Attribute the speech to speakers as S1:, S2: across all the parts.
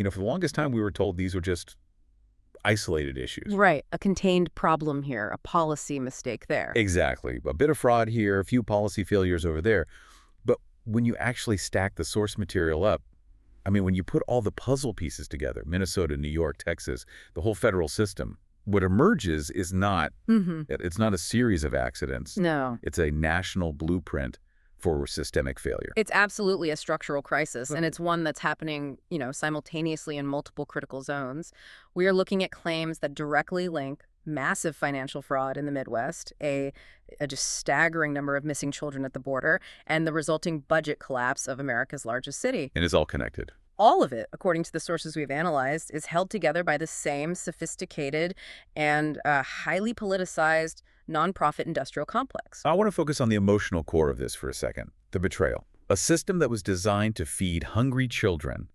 S1: For the longest time, we were told these were just isolated issues.
S2: Right. A contained problem here, a policy mistake there.
S1: Exactly. A bit of fraud here, a few policy failures over there. But when you actually stack the source material up, when you put all the puzzle pieces together, Minnesota, New York, Texas, the whole federal system, what emerges is not, it's not a series of accidents.
S2: No.
S1: It's a national blueprint for systemic failure.
S2: It's absolutely a structural crisis, and it's one that's happening, simultaneously in multiple critical zones. We are looking at claims that directly link massive financial fraud in the Midwest, a just staggering number of missing children at the border, and the resulting budget collapse of America's largest city.
S1: And it's all connected.
S2: All of it, according to the sources we've analyzed, is held together by the same sophisticated and highly politicized nonprofit industrial complex.
S1: I want to focus on the emotional core of this for a second. The betrayal. A system that was designed to feed hungry children,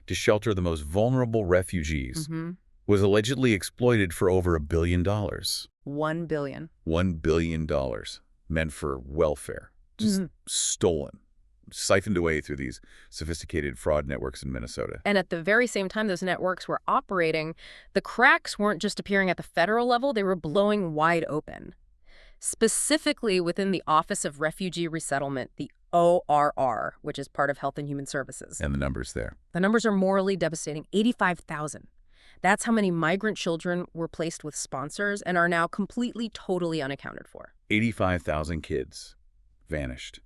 S1: to shelter the most vulnerable refugees, was allegedly exploited for over $1 billion.
S2: $1 billion.
S1: $1 billion meant for welfare. Just stolen. Siphoned away through these sophisticated fraud networks in Minnesota.
S2: And at the very same time those networks were operating, the cracks weren't just appearing at the federal level, they were blowing wide open. Specifically within the Office of Refugee Resettlement, the ORR, which is part of Health and Human Services.
S1: And the numbers there.
S2: The numbers are morally devastating. 85,000. That's how many migrant children were placed with sponsors and are now completely, totally unaccounted for.
S1: 85,000 kids vanished.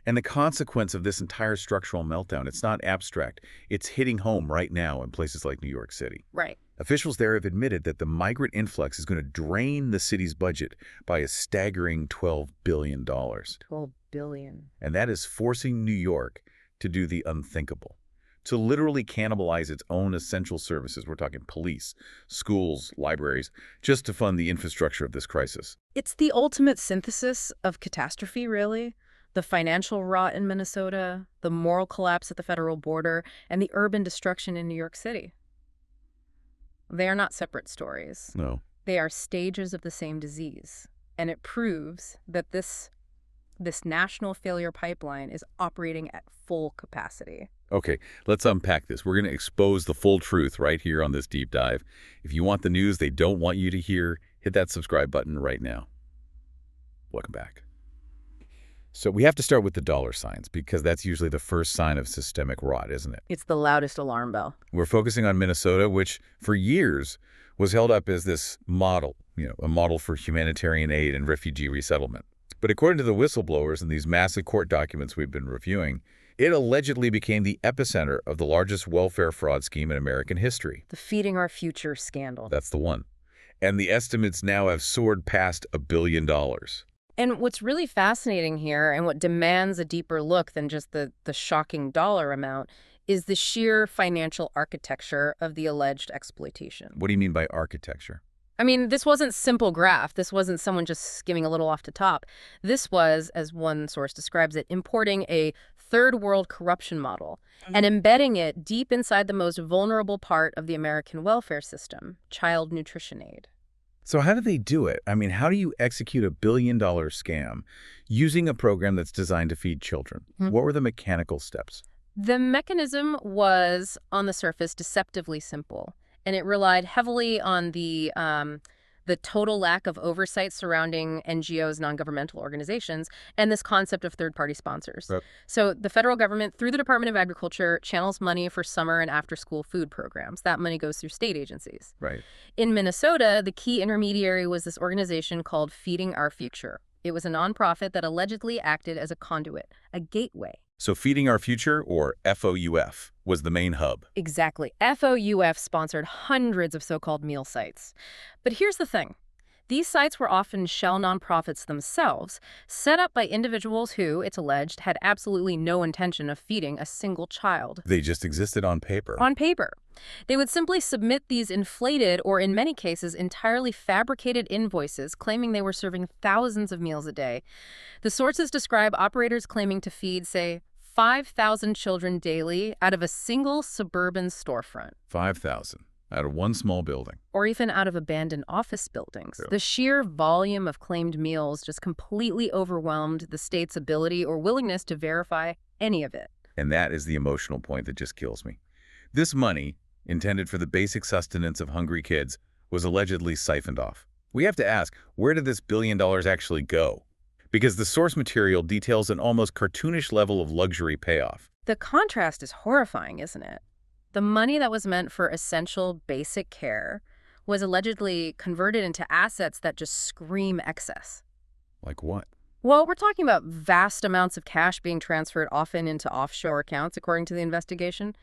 S1: And the consequence of this entire structural meltdown, it's not abstract. It's hitting home right now in places like New York City.
S2: Right.
S1: Officials there have admitted that the migrant influx is going to drain the city's budget by a staggering $12 billion.
S2: $12 billion.
S1: And that is forcing New York to do the unthinkable, to literally cannibalize its own essential services. We're talking police, schools, libraries, just to fund the infrastructure of this crisis.
S2: It's the ultimate synthesis of catastrophe, really. The financial rot in Minnesota, the moral collapse at the federal border, and the urban destruction in New York City. They are not separate stories.
S1: No.
S2: They are stages of the same disease. And it proves that this national failure pipeline is operating at full capacity.
S1: Okay, let's unpack this. We're going to expose the full truth right here on this deep dive. If you want the news they don't want you to hear, hit that subscribe button right now. Welcome back. So we have to start with the dollar signs because that's usually the first sign of systemic rot, isn't it?
S2: It's the loudest alarm bell.
S1: We're focusing on Minnesota, which for years was held up as this model, a model for humanitarian aid and refugee resettlement. But according to the whistleblowers in these massive court documents we've been reviewing, it allegedly became the epicenter of the largest welfare fraud scheme in American history.
S2: The Feeding Our Future scandal.
S1: That's the one. And the estimates now have soared past $1 billion.
S2: And what's really fascinating here, and what demands a deeper look than just the shocking dollar amount, is the sheer financial architecture of the alleged exploitation.
S1: What do you mean by architecture?
S2: This wasn't simple graph. This wasn't someone just skimming a little off the top. This was, as one source describes it, importing a third world corruption model and embedding it deep inside the most vulnerable part of the American welfare system, child nutrition aid.
S1: So how do they do it? How do you execute $1 billion scam using a program that's designed to feed children? What were the mechanical steps?
S2: The mechanism was, on the surface, deceptively simple, and it relied heavily on the total lack of oversight surrounding NGOs, non-governmental organizations, and this concept of third-party sponsors. Right. So the federal government, through the Department of Agriculture, channels money for summer and after-school food programs. That money goes through state agencies.
S1: Right.
S2: In Minnesota, the key intermediary was this organization called Feeding Our Future. It was a nonprofit that allegedly acted as a conduit, a gateway.
S1: So Feeding Our Future, or FOUF, was the main hub.
S2: Exactly. FOUF sponsored hundreds of so-called meal sites. But here's the thing. These sites were often shell nonprofits themselves, set up by individuals who, it's alleged, had absolutely no intention of feeding a single child.
S1: They just existed on paper.
S2: On paper. They would simply submit these inflated, or in many cases, entirely fabricated invoices claiming they were serving thousands of meals a day. The sources describe operators claiming to feed, say, 5,000 children daily out of a single suburban storefront.
S1: 5,000 out of one small building.
S2: Or even out of abandoned office buildings.
S1: Yeah.
S2: The sheer volume of claimed meals just completely overwhelmed the state's ability or willingness to verify any of it.
S1: And that is the emotional point that just kills me. This money, intended for the basic sustenance of hungry kids, was allegedly siphoned off. We have to ask, where did this $1 billion actually go? Because the source material details an almost cartoonish level of luxury payoff.
S2: The contrast is horrifying, isn't it? The money that was meant for essential basic care was allegedly converted into assets that just scream excess.
S1: Like what?
S2: Well, we're talking about vast amounts of cash being transferred often into offshore accounts, according to the investigation.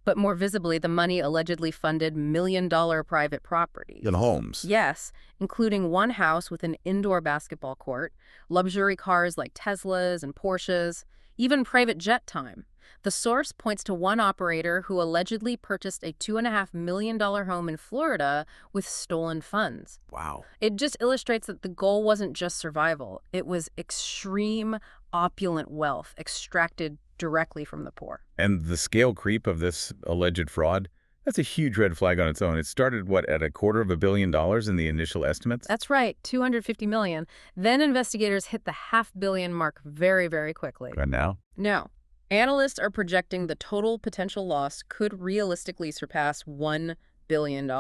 S2: But more visibly, the money allegedly funded million-dollar private properties.
S1: In homes.
S2: Yes, including one house with an indoor basketball court, luxury cars like Teslas and Porsches, even private jet time. The source points to one operator who allegedly purchased a $2.5 million home in Florida with stolen funds.
S1: Wow.
S2: It just illustrates that the goal wasn't just survival. It was extreme, opulent wealth extracted directly from the poor.
S1: And the scale creep of this alleged fraud, that's a huge red flag on its own. It started, what, at $250 million in the initial estimates?
S2: That's right, $250 million. Then investigators hit the $500 million mark very, very quickly.
S1: And now?
S2: No. Analysts are projecting the total potential loss could realistically surpass $1 billion.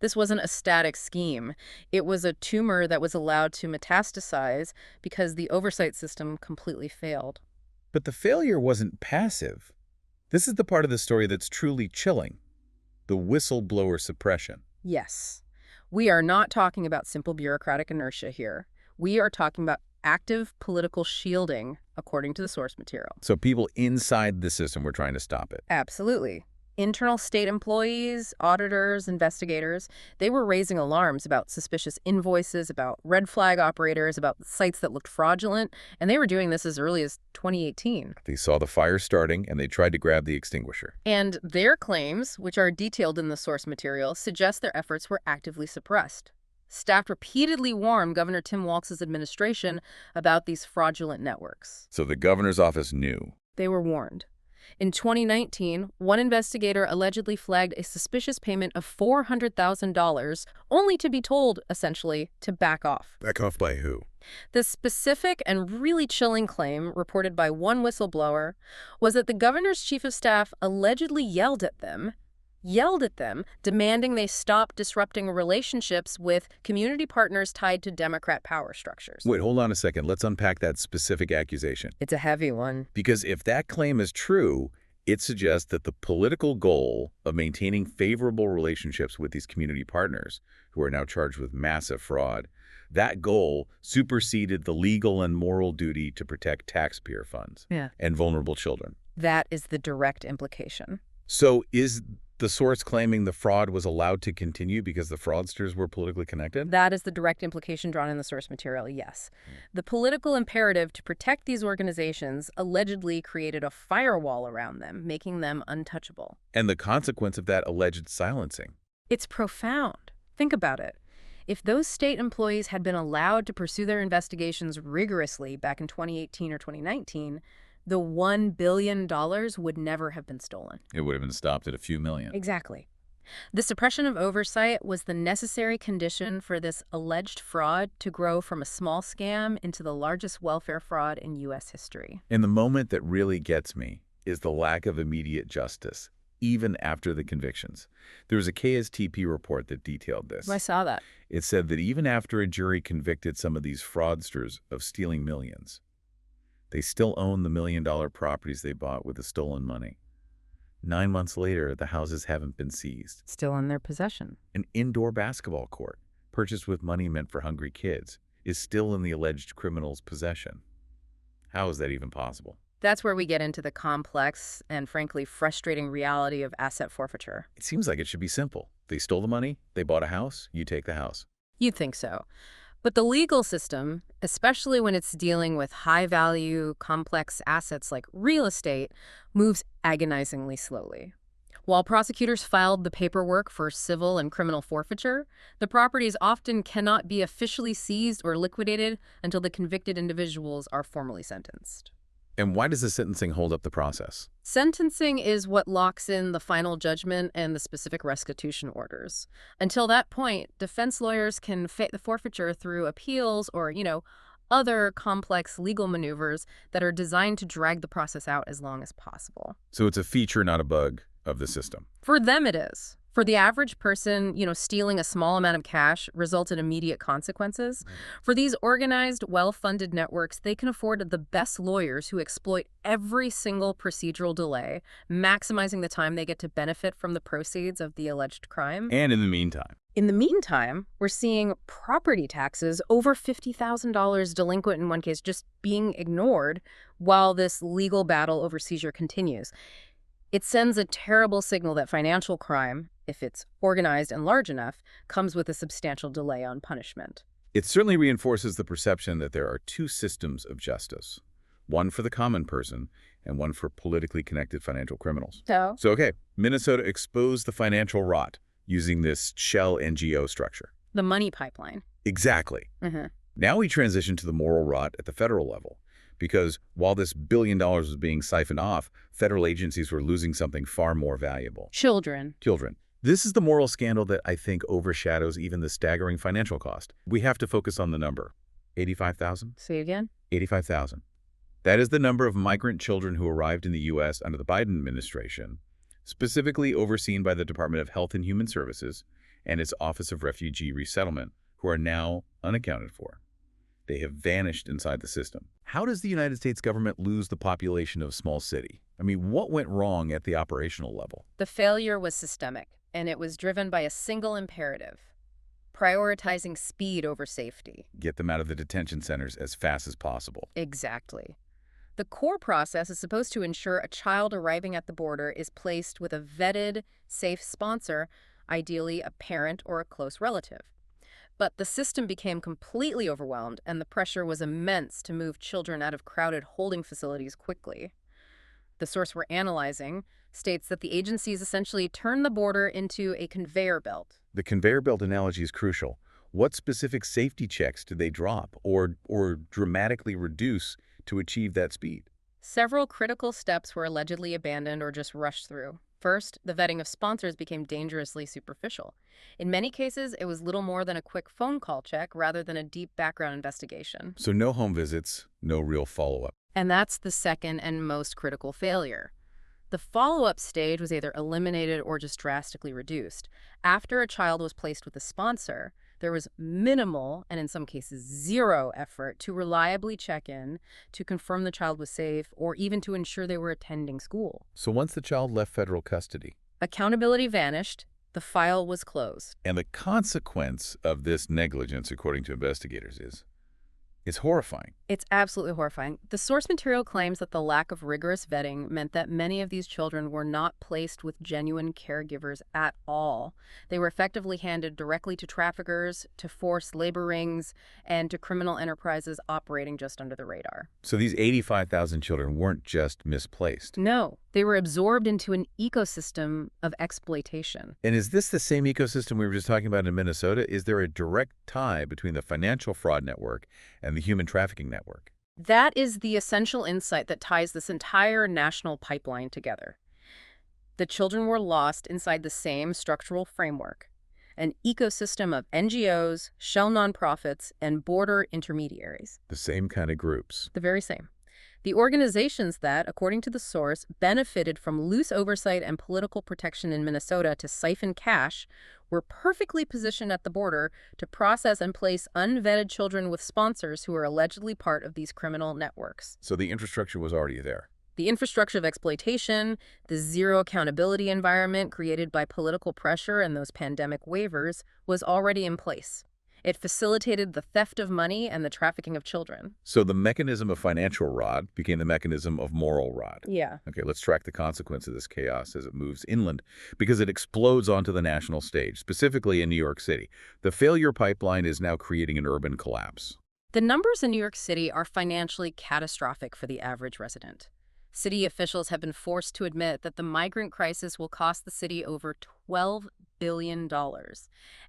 S2: This wasn't a static scheme. It was a tumor that was allowed to metastasize because the oversight system completely failed.
S1: But the failure wasn't passive. This is the part of the story that's truly chilling. The whistleblower suppression.
S2: Yes. We are not talking about simple bureaucratic inertia here. We are talking about active political shielding, according to the source material.
S1: So people inside the system were trying to stop it.
S2: Absolutely. Internal state employees, auditors, investigators, they were raising alarms about suspicious invoices, about red flag operators, about sites that looked fraudulent, and they were doing this as early as 2018.
S1: They saw the fire starting, and they tried to grab the extinguisher.
S2: And their claims, which are detailed in the source material, suggest their efforts were actively suppressed. Staff repeatedly warned Governor Tim Walz's administration about these fraudulent networks.
S1: So the governor's office knew.
S2: They were warned. In 2019, one investigator allegedly flagged a suspicious payment of $400,000, only to be told, essentially, to back off.
S1: Back off by who?
S2: The specific and really chilling claim, reported by one whistleblower, was that the governor's chief of staff allegedly yelled at them, demanding they stop disrupting relationships with community partners tied to Democrat power structures.
S1: Wait, hold on a second. Let's unpack that specific accusation.
S2: It's a heavy one.
S1: Because if that claim is true, it suggests that the political goal of maintaining favorable relationships with these community partners, who are now charged with massive fraud, that goal superseded the legal and moral duty to protect taxpayer funds and vulnerable children.
S2: That is the direct implication.
S1: So is the source claiming the fraud was allowed to continue because the fraudsters were politically connected?
S2: That is the direct implication drawn in the source material, yes. The political imperative to protect these organizations allegedly created a firewall around them, making them untouchable.
S1: And the consequence of that alleged silencing?
S2: It's profound. Think about it. If those state employees had been allowed to pursue their investigations rigorously back in 2018 or 2019, the $1 billion would never have been stolen.
S1: It would have been stopped at a few million.
S2: Exactly. The suppression of oversight was the necessary condition for this alleged fraud to grow from a small scam into the largest welfare fraud in U.S. history.
S1: And the moment that really gets me is the lack of immediate justice, even after the convictions. There was a KSTP report that detailed this.
S2: I saw that.
S1: It said that even after a jury convicted some of these fraudsters of stealing millions, they still own the $1 million properties they bought with the stolen money. 9 months later, the houses haven't been seized.
S2: Still in their possession.
S1: An indoor basketball court, purchased with money meant for hungry kids, is still in the alleged criminal's possession. How is that even possible?
S2: That's where we get into the complex and, frankly, frustrating reality of asset forfeiture.
S1: It seems like it should be simple. They stole the money, they bought a house, you take the house.
S2: You'd think so. But the legal system, especially when it's dealing with high-value, complex assets like real estate, moves agonizingly slowly. While prosecutors filed the paperwork for civil and criminal forfeiture, the properties often cannot be officially seized or liquidated until the convicted individuals are formally sentenced.
S1: And why does the sentencing hold up the process?
S2: Sentencing is what locks in the final judgment and the specific restitution orders. Until that point, defense lawyers can fight the forfeiture through appeals or, other complex legal maneuvers that are designed to drag the process out as long as possible.
S1: So it's a feature, not a bug. of the system.
S2: For them, it is. For the average person, stealing a small amount of cash results in immediate consequences. For these organized, well-funded networks, they can afford the best lawyers who exploit every single procedural delay, maximizing the time they get to benefit from the proceeds of the alleged crime.
S1: And in the meantime,
S2: we're seeing property taxes over $50,000 delinquent in one case just being ignored while this legal battle over seizure continues. It sends a terrible signal that financial crime, if it's organized and large enough, comes with a substantial delay on punishment.
S1: it certainly reinforces the perception that there are two systems of justice, one for the common person and one for politically connected financial criminals.
S2: So,
S1: Okay, Minnesota exposed the financial rot using this shell NGO structure.
S2: the money pipeline.
S1: Exactly. Now we transition to the moral rot at the federal level, because while this $1 billion was being siphoned off, federal agencies were losing something far more valuable.
S2: Children.
S1: Children. This is the moral scandal that I think overshadows even the staggering financial cost. We have to focus on the number. 85,000?
S2: Say again?
S1: 85,000. That is the number of migrant children who arrived in the U.S. under the Biden administration, specifically overseen by the Department of Health and Human Services and its Office of Refugee Resettlement, who are now unaccounted for. They have vanished inside the system. How does the United States government lose the population of a small city? I mean, what went wrong at the operational level?
S2: The failure was systemic, and it was driven by a single imperative: prioritizing speed over safety.
S1: Get them out of the detention centers as fast as possible.
S2: Exactly. The core process is supposed to ensure a child arriving at the border is placed with a vetted, safe sponsor, ideally a parent or a close relative. But the system became completely overwhelmed, and the pressure was immense to move children out of crowded holding facilities quickly. The source we're analyzing states that the agencies essentially turned the border into a conveyor belt.
S1: The conveyor belt analogy is crucial. What specific safety checks did they drop or dramatically reduce to achieve that speed?
S2: Several critical steps were allegedly abandoned or just rushed through. First, the vetting of sponsors became dangerously superficial. In many cases, it was little more than a quick phone call check rather than a deep background investigation.
S1: So no home visits, no real follow-up.
S2: And that's the second and most critical failure. The follow-up stage was either eliminated or just drastically reduced. After a child was placed with a sponsor, there was minimal, and in some cases zero, effort to reliably check in, to confirm the child was safe, or even to ensure they were attending school.
S1: So once the child left federal custody,
S2: Accountability vanished. The file was closed.
S1: and the consequence of this negligence, according to investigators, is horrifying.
S2: It's absolutely horrifying. The source material claims that the lack of rigorous vetting meant that many of these children were not placed with genuine caregivers at all. They were effectively handed directly to traffickers, to forced labor rings, and to criminal enterprises operating just under the radar.
S1: So these 85,000 children weren't just misplaced.
S2: No, they were absorbed into an ecosystem of exploitation.
S1: And is this the same ecosystem we were just talking about in Minnesota? Is there a direct tie between the financial fraud network and the human trafficking network?
S2: That is the essential insight that ties this entire national pipeline together. The children were lost inside the same structural framework, an ecosystem of NGOs, shell nonprofits, and border intermediaries.
S1: The same kind of groups.
S2: The very same. The organizations that, according to the source, benefited from loose oversight and political protection in Minnesota to siphon cash were perfectly positioned at the border to process and place unvetted children with sponsors who are allegedly part of these criminal networks.
S1: So the infrastructure was already there.
S2: The infrastructure of exploitation, the zero accountability environment created by political pressure and those pandemic waivers was already in place. It facilitated the theft of money and the trafficking of children.
S1: So the mechanism of financial rot became the mechanism of moral rot.
S2: Yeah.
S1: Okay, let's track the consequence of this chaos as it moves inland, because it explodes onto the national stage, specifically in New York City. The failure pipeline is now creating an urban collapse.
S2: The numbers in New York City are financially catastrophic for the average resident. City officials have been forced to admit that the migrant crisis will cost the city over $12 billion.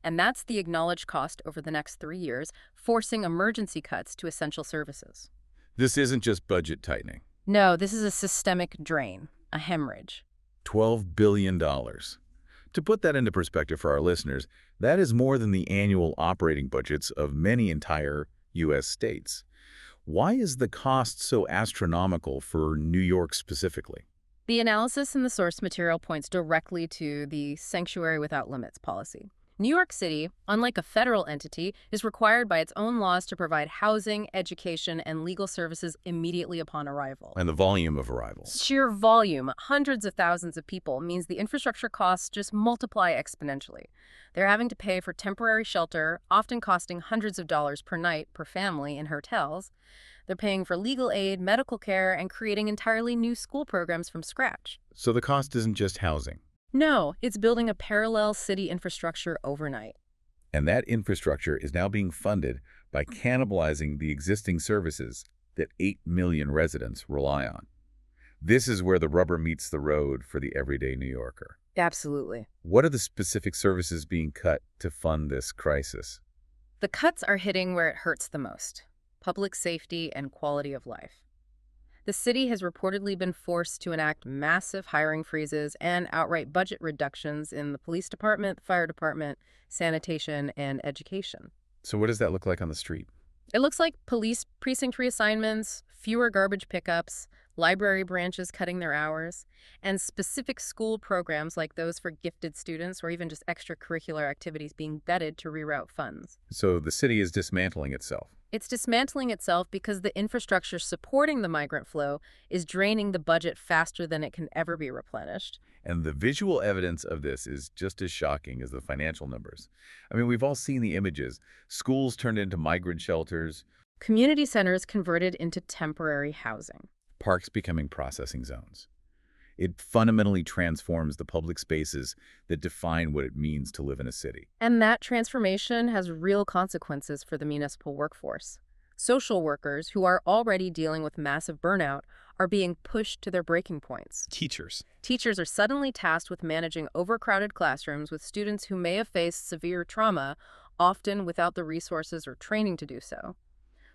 S2: And that's the acknowledged cost over the next 3 years, forcing emergency cuts to essential services.
S1: This isn't just budget tightening.
S2: No, this is a systemic drain, a hemorrhage.
S1: $12 billion. To put that into perspective for our listeners, that is more than the annual operating budgets of many entire U.S. states. Why is the cost so astronomical for New York specifically?
S2: The analysis in the source material points directly to the Sanctuary Without Limits policy. New York City, unlike a federal entity, is required by its own laws to provide housing, education, and legal services immediately upon arrival.
S1: And the volume of arrivals.
S2: Sheer volume, hundreds of thousands of people, means the infrastructure costs just multiply exponentially. They're having to pay for temporary shelter, often costing hundreds of dollars per night per family in hotels. They're paying for legal aid, medical care, and creating entirely new school programs from scratch.
S1: So the cost isn't just housing.
S2: No, it's building a parallel city infrastructure overnight.
S1: And that infrastructure is now being funded by cannibalizing the existing services that 8 million residents rely on. This is where the rubber meets the road for the everyday New Yorker.
S2: Absolutely.
S1: What are the specific services being cut to fund this crisis?
S2: The cuts are hitting where it hurts the most: public safety and quality of life. The city has reportedly been forced to enact massive hiring freezes and outright budget reductions in the police department, fire department, sanitation, and education.
S1: So what does that look like on the street?
S2: It looks like police precinct reassignments, fewer garbage pickups, library branches cutting their hours, and specific school programs like those for gifted students or even just extracurricular activities being vetted to reroute funds.
S1: So the city is dismantling itself.
S2: It's dismantling itself because the infrastructure supporting the migrant flow is draining the budget faster than it can ever be replenished.
S1: And the visual evidence of this is just as shocking as the financial numbers. I mean, we've all seen the images. Schools turned into migrant shelters,
S2: Community centers converted into temporary housing.
S1: parks becoming processing zones. It fundamentally transforms the public spaces that define what it means to live in a city.
S2: And that transformation has real consequences for the municipal workforce. Social workers, who are already dealing with massive burnout, are being pushed to their breaking points.
S1: Teachers.
S2: Teachers are suddenly tasked with managing overcrowded classrooms with students who may have faced severe trauma, often without the resources or training to do so.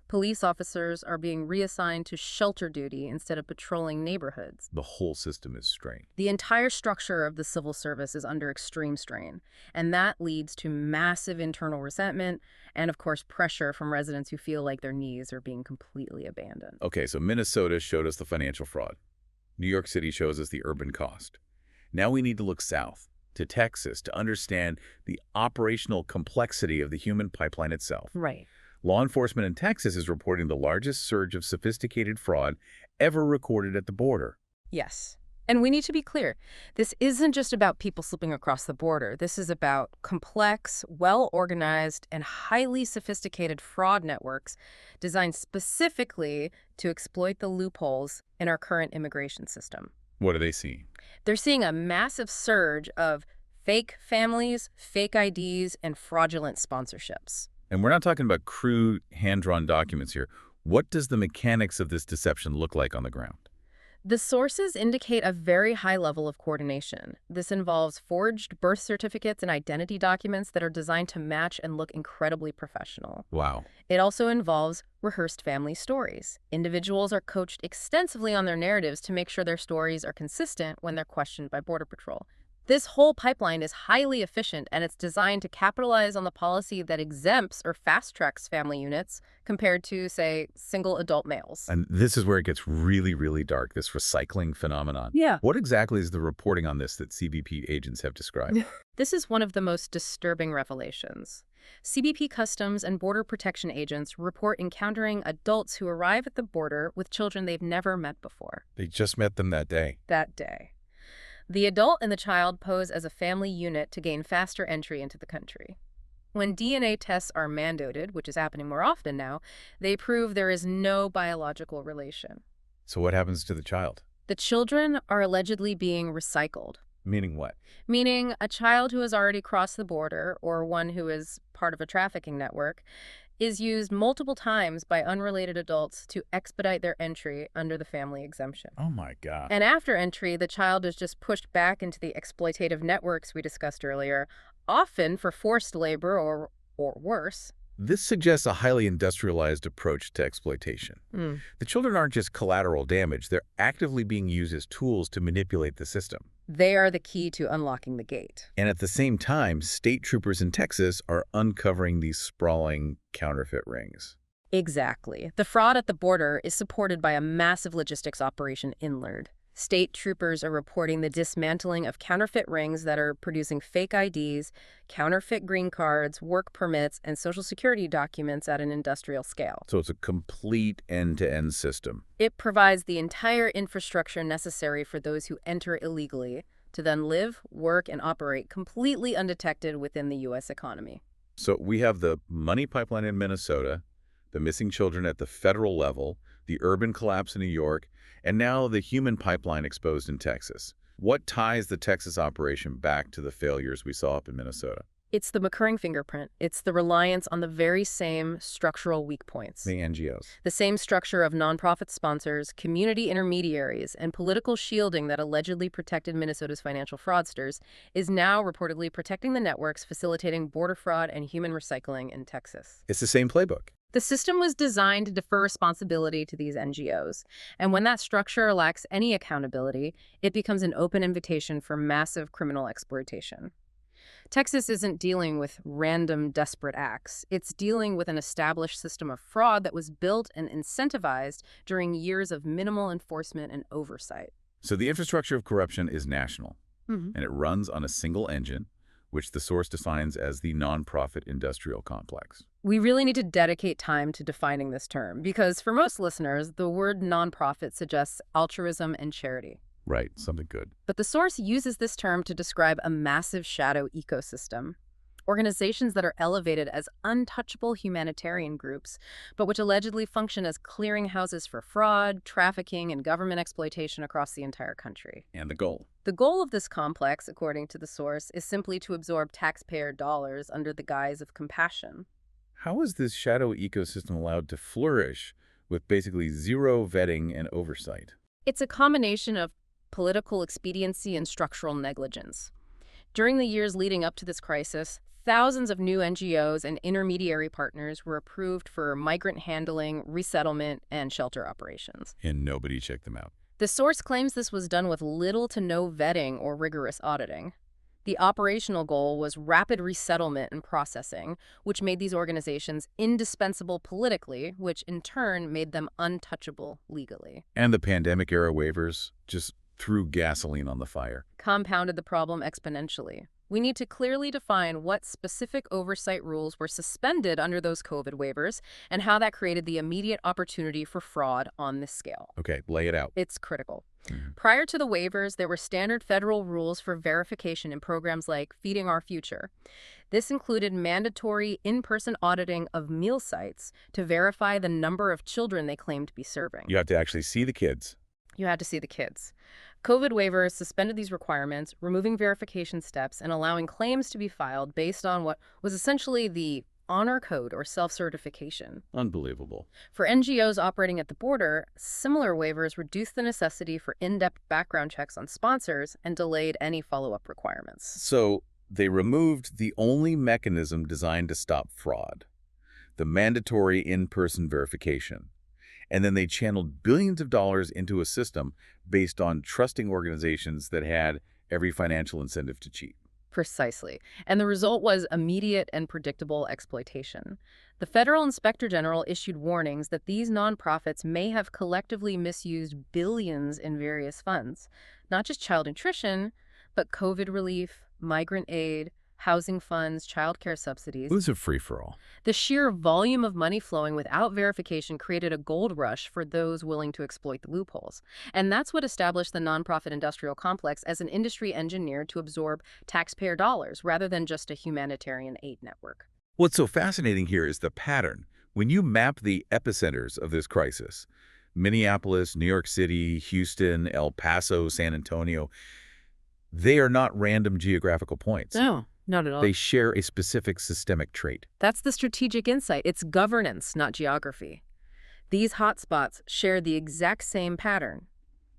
S2: Police officers are being reassigned to shelter duty instead of patrolling neighborhoods.
S1: The whole system is strained.
S2: The entire structure of the civil service is under extreme strain, and that leads to massive internal resentment and, of course, pressure from residents who feel like their needs are being completely abandoned.
S1: Okay, so Minnesota showed us the financial fraud. New York City shows us the urban cost. Now we need to look south, to Texas, to understand the operational complexity of the human pipeline itself.
S2: Right.
S1: Law enforcement in Texas is reporting the largest surge of sophisticated fraud ever recorded at the border.
S2: Yes. And we need to be clear. This isn't just about people slipping across the border. This is about complex, well-organized, and highly sophisticated fraud networks designed specifically to exploit the loopholes in our current immigration system.
S1: What are they seeing?
S2: They're seeing a massive surge of fake families, fake IDs, and fraudulent sponsorships.
S1: And we're not talking about crude, hand-drawn documents here. What does the mechanics of this deception look like on the ground?
S2: The sources indicate a very high level of coordination. This involves forged birth certificates and identity documents that are designed to match and look incredibly professional.
S1: Wow.
S2: It also involves rehearsed family stories. Individuals are coached extensively on their narratives to make sure their stories are consistent when they're questioned by Border Patrol. This whole pipeline is highly efficient, and it's designed to capitalize on the policy that exempts or fast-tracks family units compared to, say, single adult males.
S1: And this is where it gets really, really dark, this recycling phenomenon.
S2: Yeah.
S1: What exactly is the reporting on this that CBP agents have described?
S2: This is one of the most disturbing revelations. CBP Customs and Border Protection agents report encountering adults who arrive at the border with children they've never met before.
S1: They just met them that day.
S2: That day. The adult and the child pose as a family unit to gain faster entry into the country. When DNA tests are mandated, which is happening more often now, they prove there is no biological relation.
S1: So what happens to the child?
S2: The children are allegedly being recycled.
S1: Meaning what?
S2: Meaning a child who has already crossed the border, or one who is part of a trafficking network, is used multiple times by unrelated adults to expedite their entry under the family exemption.
S1: Oh my God.
S2: And after entry, the child is just pushed back into the exploitative networks we discussed earlier, often for forced labor or worse.
S1: This suggests a highly industrialized approach to exploitation. The children aren't just collateral damage, they're actively being used as tools to manipulate the system.
S2: They are the key to unlocking the gate.
S1: And at the same time, state troopers in Texas are uncovering these sprawling counterfeit rings.
S2: Exactly. The fraud at the border is supported by a massive logistics operation inward. State troopers are reporting the dismantling of counterfeit rings that are producing fake IDs, counterfeit green cards, work permits, and Social Security documents at an industrial scale.
S1: So it's a complete end-to-end system.
S2: It provides the entire infrastructure necessary for those who enter illegally to then live, work, and operate completely undetected within the U.S. economy.
S1: So we have the money pipeline in Minnesota, the missing children at the federal level, the urban collapse in New York, and now the human pipeline exposed in Texas. What ties the Texas operation back to the failures we saw up in Minnesota?
S2: It's the McCurring fingerprint. It's the reliance on the very same structural weak points.
S1: The NGOs.
S2: The same structure of nonprofit sponsors, community intermediaries, and political shielding that allegedly protected Minnesota's financial fraudsters is now reportedly protecting the networks facilitating border fraud and human recycling in Texas.
S1: It's the same playbook.
S2: The system was designed to defer responsibility to these NGOs, and when that structure lacks any accountability, it becomes an open invitation for massive criminal exploitation. Texas isn't dealing with random, desperate acts. It's dealing with an established system of fraud that was built and incentivized during years of minimal enforcement and oversight.
S1: So the infrastructure of corruption is national,
S2: Mm-hmm.
S1: and it runs on a single engine, which the source defines as the nonprofit industrial complex.
S2: We really need to dedicate time to defining this term, because for most listeners, the word nonprofit suggests altruism and charity.
S1: Right, something good.
S2: But the source uses this term to describe a massive shadow ecosystem. Organizations that are elevated as untouchable humanitarian groups, but which allegedly function as clearinghouses for fraud, trafficking, and government exploitation across the entire country.
S1: And the goal?
S2: The goal of this complex, according to the source, is simply to absorb taxpayer dollars under the guise of compassion.
S1: How is this shadow ecosystem allowed to flourish with basically zero vetting and oversight?
S2: It's a combination of political expediency and structural negligence. During the years leading up to this crisis, thousands of new NGOs and intermediary partners were approved for migrant handling, resettlement, and shelter operations.
S1: And nobody checked them out.
S2: The source claims this was done with little to no vetting or rigorous auditing. The operational goal was rapid resettlement and processing, which made these organizations indispensable politically, which in turn made them untouchable legally.
S1: And the pandemic-era waivers just threw gasoline on the fire.
S2: Compounded the problem exponentially. We need to clearly define what specific oversight rules were suspended under those COVID waivers and how that created the immediate opportunity for fraud on this scale.
S1: Okay, lay it out.
S2: It's critical.
S1: Mm-hmm.
S2: Prior to the waivers, there were standard federal rules for verification in programs like Feeding Our Future. This included mandatory in-person auditing of meal sites to verify the number of children they claimed to be serving.
S1: You have to actually see the kids.
S2: You had to see the kids. COVID waivers suspended these requirements, removing verification steps and allowing claims to be filed based on what was essentially the honor code or self-certification.
S1: Unbelievable.
S2: For NGOs operating at the border, similar waivers reduced the necessity for in-depth background checks on sponsors and delayed any follow-up requirements.
S1: So they removed the only mechanism designed to stop fraud, the mandatory in-person verification. And then they channeled billions of dollars into a system based on trusting organizations that had every financial incentive to cheat.
S2: Precisely. And the result was immediate and predictable exploitation. The Federal Inspector General issued warnings that these nonprofits may have collectively misused billions in various funds, not just child nutrition, but COVID relief, migrant aid, housing funds, child care subsidies.
S1: It was a free-for-all.
S2: The sheer volume of money flowing without verification created a gold rush for those willing to exploit the loopholes. And that's what established the nonprofit industrial complex as an industry engineered to absorb taxpayer dollars rather than just a humanitarian aid network.
S1: What's so fascinating here is the pattern. When you map the epicenters of this crisis, Minneapolis, New York City, Houston, El Paso, San Antonio, they are not random geographical points.
S2: No. Not at all.
S1: They share a specific systemic trait.
S2: That's the strategic insight. It's governance, not geography. These hotspots share the exact same pattern.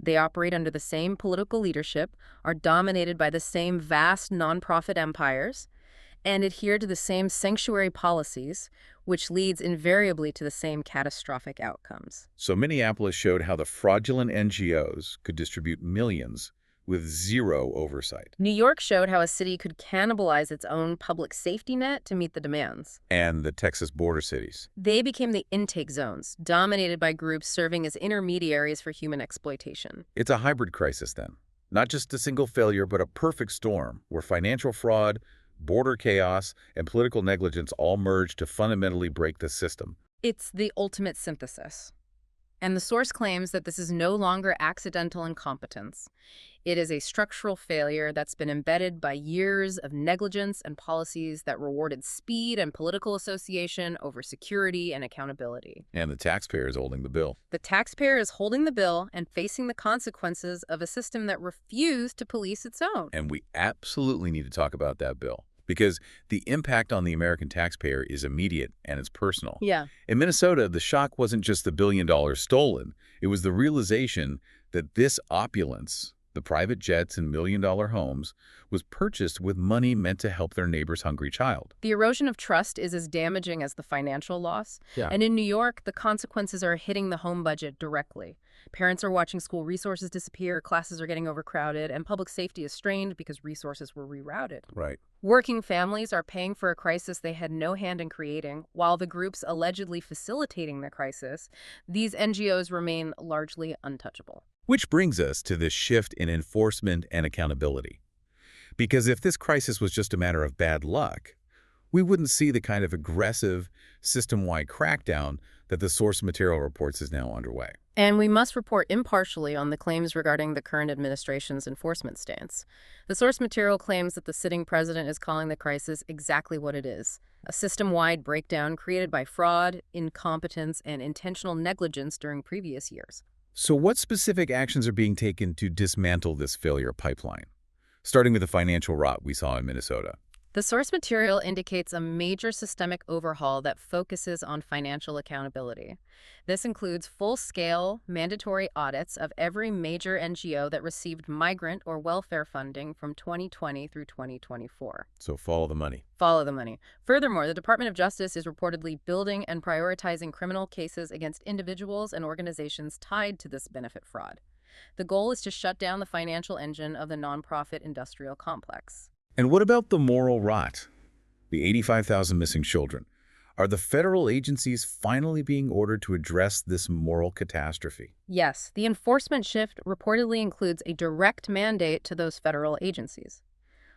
S2: They operate under the same political leadership, are dominated by the same vast nonprofit empires, and adhere to the same sanctuary policies, which leads invariably to the same catastrophic outcomes.
S1: So Minneapolis showed how the fraudulent NGOs could distribute millions with zero oversight.
S2: New York showed how a city could cannibalize its own public safety net to meet the demands.
S1: And the Texas border cities.
S2: They became the intake zones, dominated by groups serving as intermediaries for human exploitation.
S1: It's a hybrid crisis then. Not just a single failure, but a perfect storm where financial fraud, border chaos, and political negligence all merge to fundamentally break the system.
S2: It's the ultimate synthesis. And the source claims that this is no longer accidental incompetence. It is a structural failure that's been embedded by years of negligence and policies that rewarded speed and political association over security and accountability.
S1: And the taxpayer is holding the bill.
S2: The taxpayer is holding the bill and facing the consequences of a system that refused to police its own.
S1: And we absolutely need to talk about that bill, because the impact on the American taxpayer is immediate and it's personal.
S2: Yeah.
S1: In Minnesota, the shock wasn't just the $1 billion stolen. It was the realization that this opulence, the private jets and million-dollar homes, was purchased with money meant to help their neighbor's hungry child.
S2: The erosion of trust is as damaging as the financial loss.
S1: Yeah.
S2: And in New York, the consequences are hitting the home budget directly. Parents are watching school resources disappear, classes are getting overcrowded, and public safety is strained because resources were rerouted.
S1: Right.
S2: Working families are paying for a crisis they had no hand in creating, while the groups allegedly facilitating the crisis, these NGOs remain largely untouchable.
S1: Which brings us to this shift in enforcement and accountability. Because if this crisis was just a matter of bad luck, we wouldn't see the kind of aggressive, system-wide crackdown that the source material reports is now underway.
S2: And we must report impartially on the claims regarding the current administration's enforcement stance. The source material claims that the sitting president is calling the crisis exactly what it is: a system-wide breakdown created by fraud, incompetence, and intentional negligence during previous years.
S1: So what specific actions are being taken to dismantle this failure pipeline? Starting with the financial rot we saw in Minnesota.
S2: The source material indicates a major systemic overhaul that focuses on financial accountability. This includes full-scale, mandatory audits of every major NGO that received migrant or welfare funding from 2020 through 2024.
S1: So follow the money.
S2: Follow the money. Furthermore, the Department of Justice is reportedly building and prioritizing criminal cases against individuals and organizations tied to this benefit fraud. The goal is to shut down the financial engine of the nonprofit industrial complex.
S1: And what about the moral rot? The 85,000 missing children. Are the federal agencies finally being ordered to address this moral catastrophe?
S2: Yes, the enforcement shift reportedly includes a direct mandate to those federal agencies.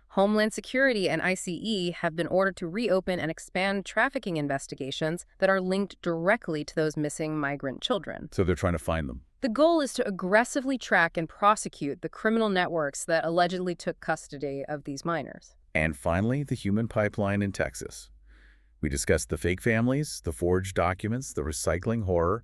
S2: Homeland Security and ICE have been ordered to reopen and expand trafficking investigations that are linked directly to those missing migrant children.
S1: So they're trying to find them.
S2: The goal is to aggressively track and prosecute the criminal networks that allegedly took custody of these minors.
S1: And finally, the human pipeline in Texas. We discussed the fake families, the forged documents, the recycling horror.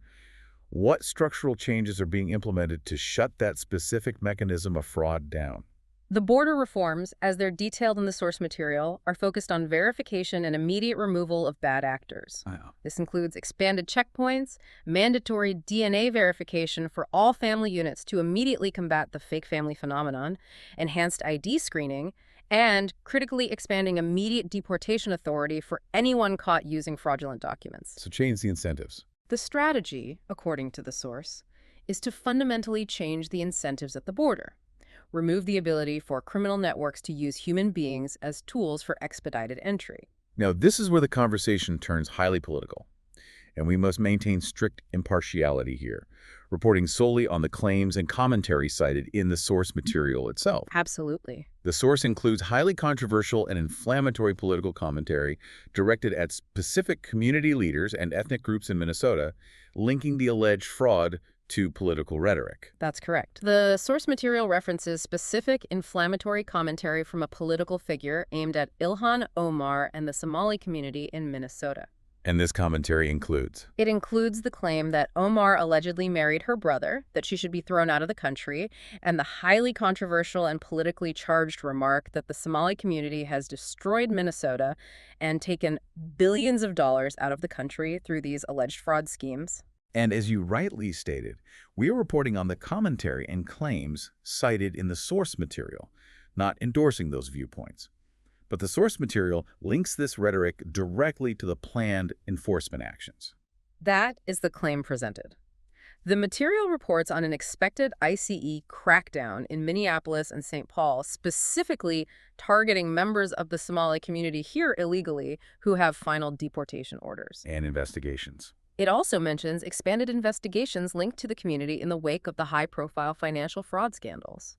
S1: What structural changes are being implemented to shut that specific mechanism of fraud down?
S2: The border reforms, as they're detailed in the source material, are focused on verification and immediate removal of bad actors. This includes expanded checkpoints, mandatory DNA verification for all family units to immediately combat the fake family phenomenon, enhanced ID screening, and critically expanding immediate deportation authority for anyone caught using fraudulent documents.
S1: So change the incentives.
S2: The strategy, according to the source, is to fundamentally change the incentives at the border. Remove the ability for criminal networks to use human beings as tools for expedited entry.
S1: Now, this is where the conversation turns highly political, and we must maintain strict impartiality here, reporting solely on the claims and commentary cited in the source material itself.
S2: Absolutely.
S1: The source includes highly controversial and inflammatory political commentary directed at specific community leaders and ethnic groups in Minnesota, linking the alleged fraud to political rhetoric.
S2: That's correct. The source material references specific inflammatory commentary from a political figure aimed at Ilhan, Omar, and the Somali community in Minnesota.
S1: And this commentary includes?
S2: It includes the claim that Omar allegedly married her brother, that she should be thrown out of the country, and the highly controversial and politically charged remark that the Somali community has destroyed Minnesota and taken billions of dollars out of the country through these alleged fraud schemes.
S1: And as you rightly stated, we are reporting on the commentary and claims cited in the source material, not endorsing those viewpoints. But the source material links this rhetoric directly to the planned enforcement actions.
S2: That is the claim presented. The material reports on an expected ICE crackdown in Minneapolis and St. Paul, specifically targeting members of the Somali community here illegally who have final deportation orders.
S1: And investigations.
S2: It also mentions expanded investigations linked to the community in the wake of the high-profile financial fraud scandals.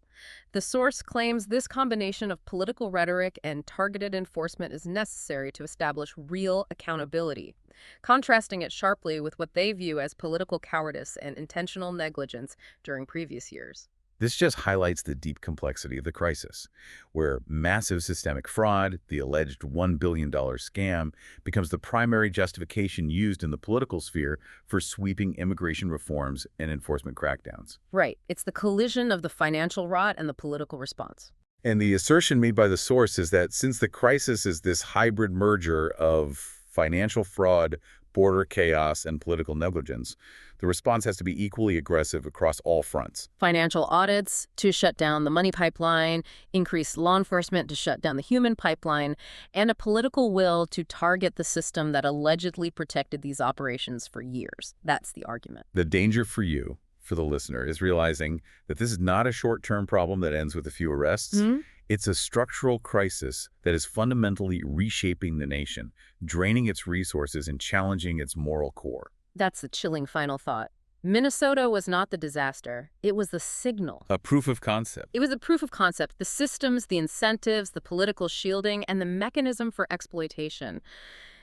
S2: The source claims this combination of political rhetoric and targeted enforcement is necessary to establish real accountability, contrasting it sharply with what they view as political cowardice and intentional negligence during previous years.
S1: This just highlights the deep complexity of the crisis, where massive systemic fraud, the alleged $1 billion scam, becomes the primary justification used in the political sphere for sweeping immigration reforms and enforcement crackdowns.
S2: Right. It's the collision of the financial rot and the political response.
S1: And the assertion made by the source is that since the crisis is this hybrid merger of financial fraud, border chaos, and political negligence, the response has to be equally aggressive across all fronts.
S2: Financial audits to shut down the money pipeline, increased law enforcement to shut down the human pipeline, and a political will to target the system that allegedly protected these operations for years. That's the argument.
S1: The danger for you, for the listener, is realizing that this is not a short-term problem that ends with a few arrests. It's a structural crisis that is fundamentally reshaping the nation, draining its resources and challenging its moral core.
S2: That's the chilling final thought. Minnesota was not the disaster. It was the signal.
S1: A proof of concept.
S2: It was a proof of concept. The systems, the incentives, the political shielding, and the mechanism for exploitation.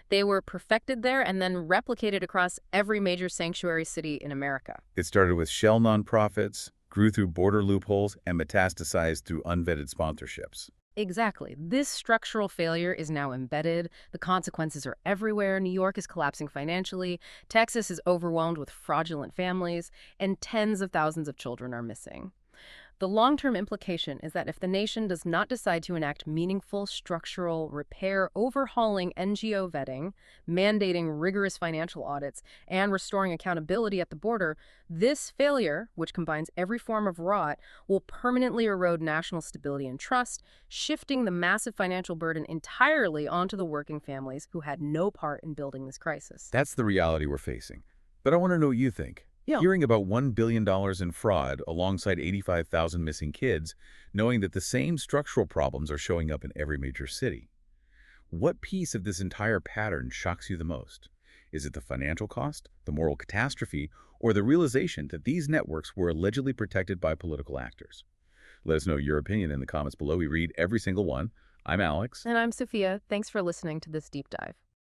S2: They were perfected there and then replicated across every major sanctuary city in America.
S1: It started with shell nonprofits, grew through border loopholes, and metastasized through unvetted sponsorships.
S2: Exactly. This structural failure is now embedded. The consequences are everywhere. New York is collapsing financially. Texas is overwhelmed with fraudulent families, and tens of thousands of children are missing. The long-term implication is that if the nation does not decide to enact meaningful structural repair, overhauling NGO vetting, mandating rigorous financial audits, and restoring accountability at the border, this failure, which combines every form of rot, will permanently erode national stability and trust, shifting the massive financial burden entirely onto the working families who had no part in building this crisis.
S1: That's the reality we're facing. But I want to know what you think.
S2: Yeah.
S1: Hearing about $1 billion in fraud alongside 85,000 missing kids, knowing that the same structural problems are showing up in every major city. What piece of this entire pattern shocks you the most? Is it the financial cost, the moral catastrophe, or the realization that these networks were allegedly protected by political actors? Let us know your opinion in the comments below. We read every single one. I'm Alex.
S2: And I'm Sophia. Thanks for listening to this deep dive.